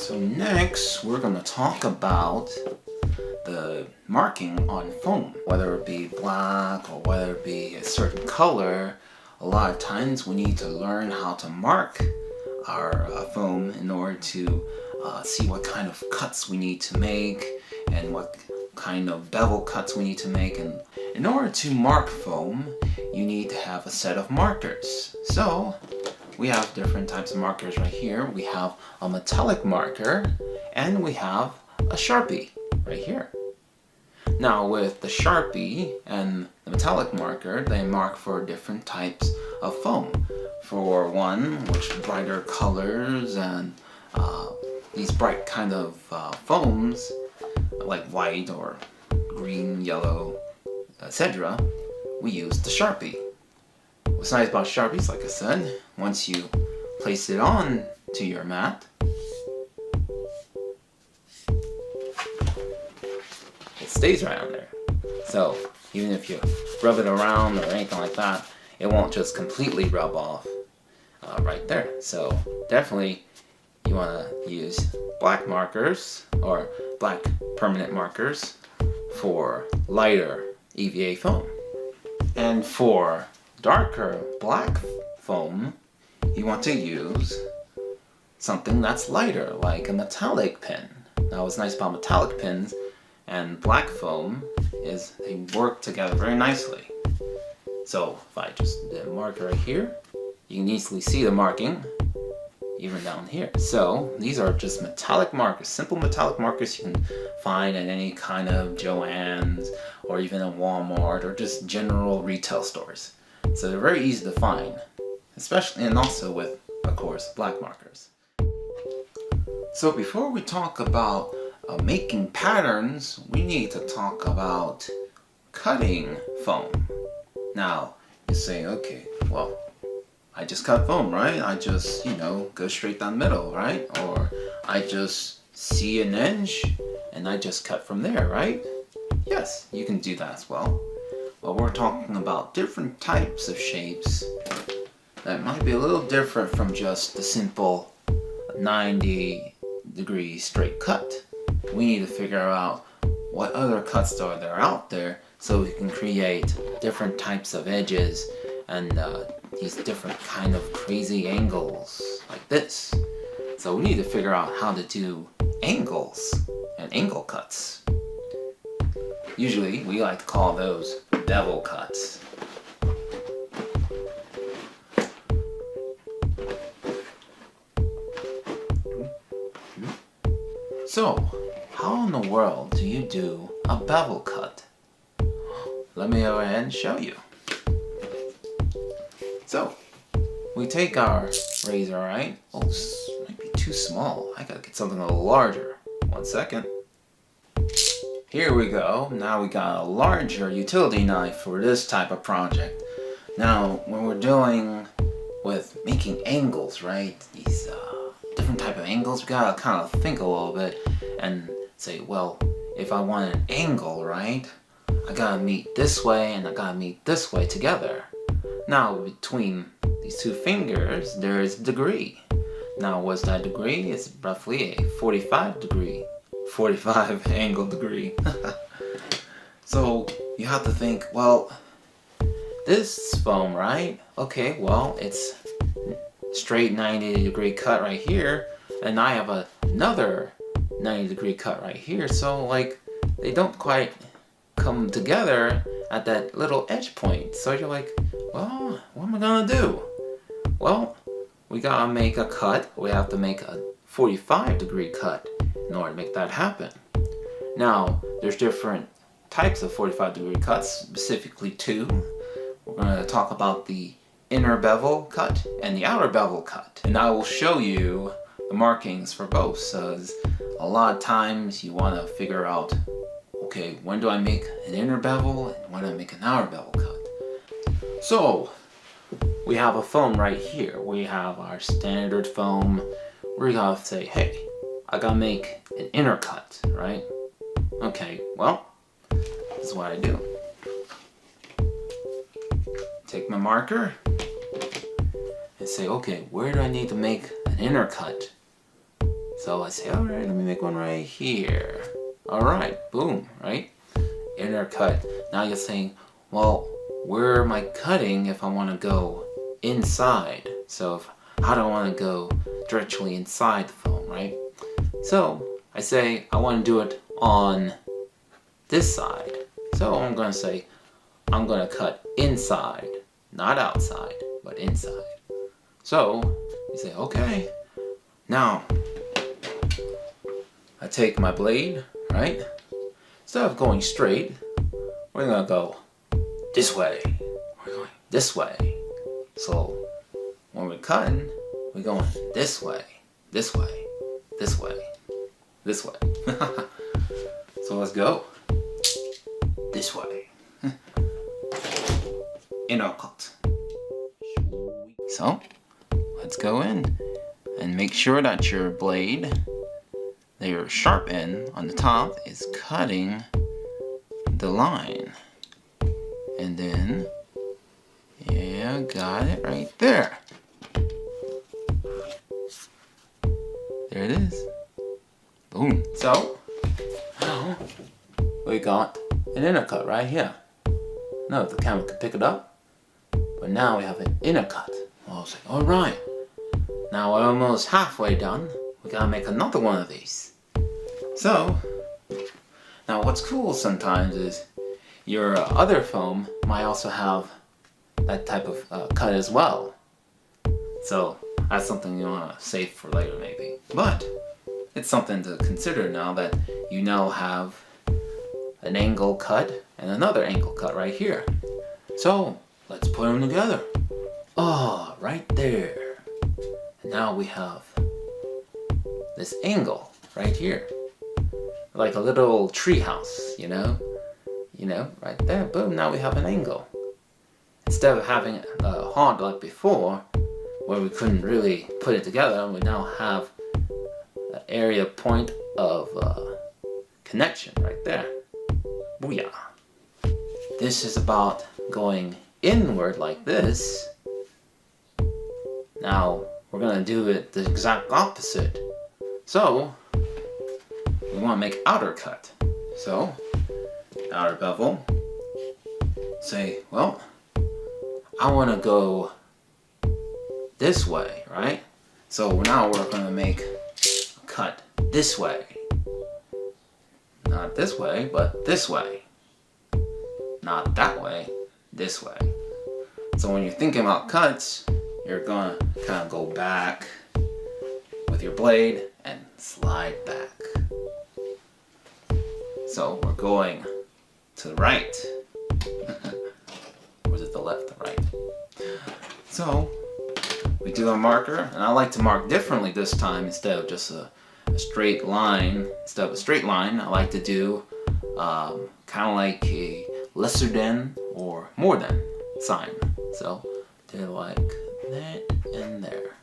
So next, we're going to talk about the marking on foam, whether it be black or whether it be a certain color. A lot of times we need to learn how to mark our foam in order to see what kind of cuts we need to make and what kind of bevel cuts we need to make. And in order to mark foam, you need to have a set of markers. So we have different types of markers right here. We have a metallic marker and we have a Sharpie right here. Now with the Sharpie and the metallic marker, they mark for different types of foam. For one, which brighter colors and these bright kind of foams like white or green, yellow, etc., we use the Sharpie. What's nice about Sharpies, like I said, once you place it on to your mat, it stays right on there. So even if you rub it around or anything like that, it won't just completely rub off right there. So definitely you want to use black markers or black permanent markers for lighter EVA foam. And for darker black foam, you want to use something that's lighter, like a metallic pen. Now what's nice about metallic pens and black foam is they work together very nicely. So if I just did a marker right here, you can easily see the marking even down here. So these are just metallic markers, simple metallic markers you can find at any kind of Joann's or even a Walmart or just general retail stores. So they're very easy to find, especially and also with, of course, black markers. So before we talk about making patterns, we need to talk about cutting foam. Now, you say, okay, well, I just cut foam, right? I just, go straight down the middle, right? Or I just see an edge and I just cut from there, right? Yes, you can do that as well. But we're talking about different types of shapes that might be a little different from just the simple 90-degree straight cut. We need to figure out what other cuts are there out there so we can create different types of edges and these different kind of crazy angles like this. So we need to figure out how to do angles and angle cuts. Usually we like to call those bevel cuts. So, how in the world do you do a bevel cut? Let me go ahead and show you. So, we take our razor, right? Oh, this might be too small. I gotta get something a little larger. 1 second. Here we go. Now we got a larger utility knife for this type of project. Now, when we're doing with making angles, right? These different type of angles, we gotta kind of think a little bit and say, well, if I want an angle, right? I gotta meet this way and I gotta meet this way together. Now, between these two fingers, there is a degree. Now, what's that degree? It's roughly a 45 angle degree. So, you have to think, well, this foam, right? Okay, well, it's straight 90-degree cut right here, and I have another 90-degree cut right here, so like they don't quite come together at that little edge point. So you're like, well, what am I gonna do? Well, we gotta make a cut. We have to make a 45-degree cut in order to make that happen. Now, there's different types of 45-degree cuts, specifically two. We're gonna talk about the inner bevel cut and the outer bevel cut, and I will show you the markings for both. So a lot of times you want to figure out, okay, when do I make an inner bevel and when do I make an outer bevel cut? So we have a foam right here. We have our standard foam. We're gonna say, hey, I gotta make an inner cut, right? Okay, well, this is what I do. Take my marker and say, okay, where do I need to make an inner cut? So I say, alright, let me make one right here. Alright, boom, right? Inner cut. Now you're saying, well, where am I cutting if I want to go inside? So how do I want to go directly inside the foam, right? So I say I want to do it on this side. So I'm going to say I'm going to cut inside, not outside, but inside. So you say, okay, now I take my blade, right? Instead of going straight, we're going to go this way. We're going this way. So when we're cutting, we're going this way, this way, this way, this way. So let's go this way. Inner cut. So let's go in and make sure that your blade that your sharp end on the top is cutting the line. And then, yeah, got it right there. There it is. Boom. So, now we got an inner cut right here. No, the camera could pick it up. But now we have an inner cut. I was like, alright. Now we're almost halfway done. We gotta make another one of these. So, now what's cool sometimes is your other foam might also have that type of cut as well. So that's something you want to save for later maybe. But it's something to consider now that you now have an angle cut and another angle cut right here. So let's put them together. Oh, right there. And now we have this angle right here. Like a little tree house, you know? You know, right there, boom, now we have an angle. Instead of having a hard like before, where we couldn't really put it together, we now have an area point of connection right there. Booyah. This is about going inward like this. Now, we're gonna do it the exact opposite. So, we want to make outer cut. So, outer bevel. Say, well, I want to go this way, right? So now we're going to make a cut this way. Not this way, but this way. Not that way, this way. So when you're thinking about cuts, you're going to kind of go back with your blade and slide back. So we're going to the right. Or is it the left, the right? So we do a marker, and I like to mark differently this time instead of just a straight line. Instead of a straight line, I like to do kind of like a lesser than or more than sign. So do like that and there.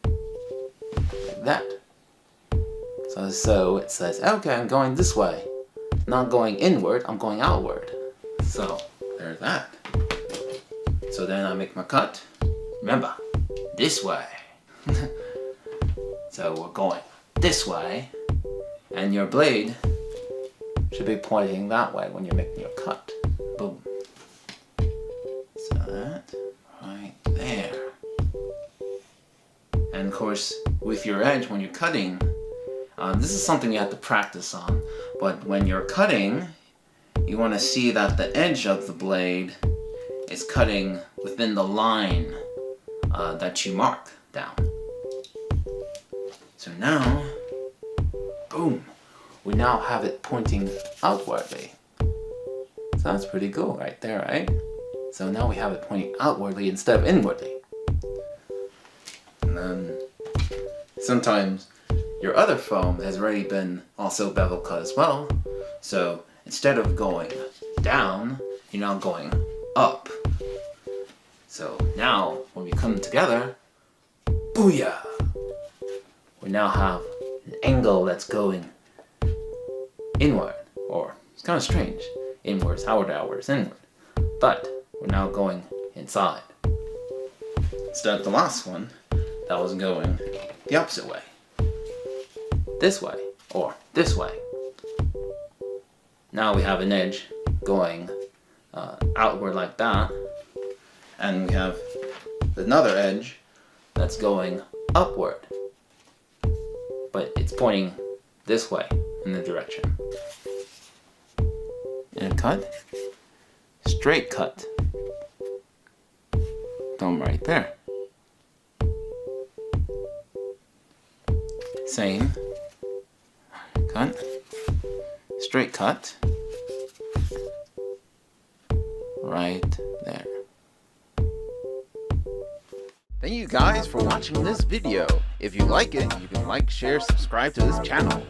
Like that. So it says, okay, I'm going this way. Not going inward, I'm going outward. So there's that. So then I make my cut. Remember, this way. So we're going this way, and your blade should be pointing that way when you're making your cut. Boom. So that right there. And of course, with your edge, when you're cutting, this is something you have to practice on, but when you're cutting, you want to see that the edge of the blade is cutting within the line that you mark down. So now, boom, we now have it pointing outwardly. So that's pretty cool right there, right? So now we have it pointing outwardly instead of inwardly. And then sometimes your other foam has already been also bevel cut as well. So instead of going down, you're now going up. So now when we come together, booyah! We now have an angle that's going inward, or it's kind of strange. Inwards, outwards, inward. But we're now going inside. Instead of the last one, that was going the opposite way. This way, or this way. Now we have an edge going outward like that, and we have another edge that's going upward, but it's pointing this way in the direction. And cut, straight cut. Come right there. Same, cut, straight cut, right there. Thank you guys for watching this video. If you like it, you can like, share, subscribe to this channel.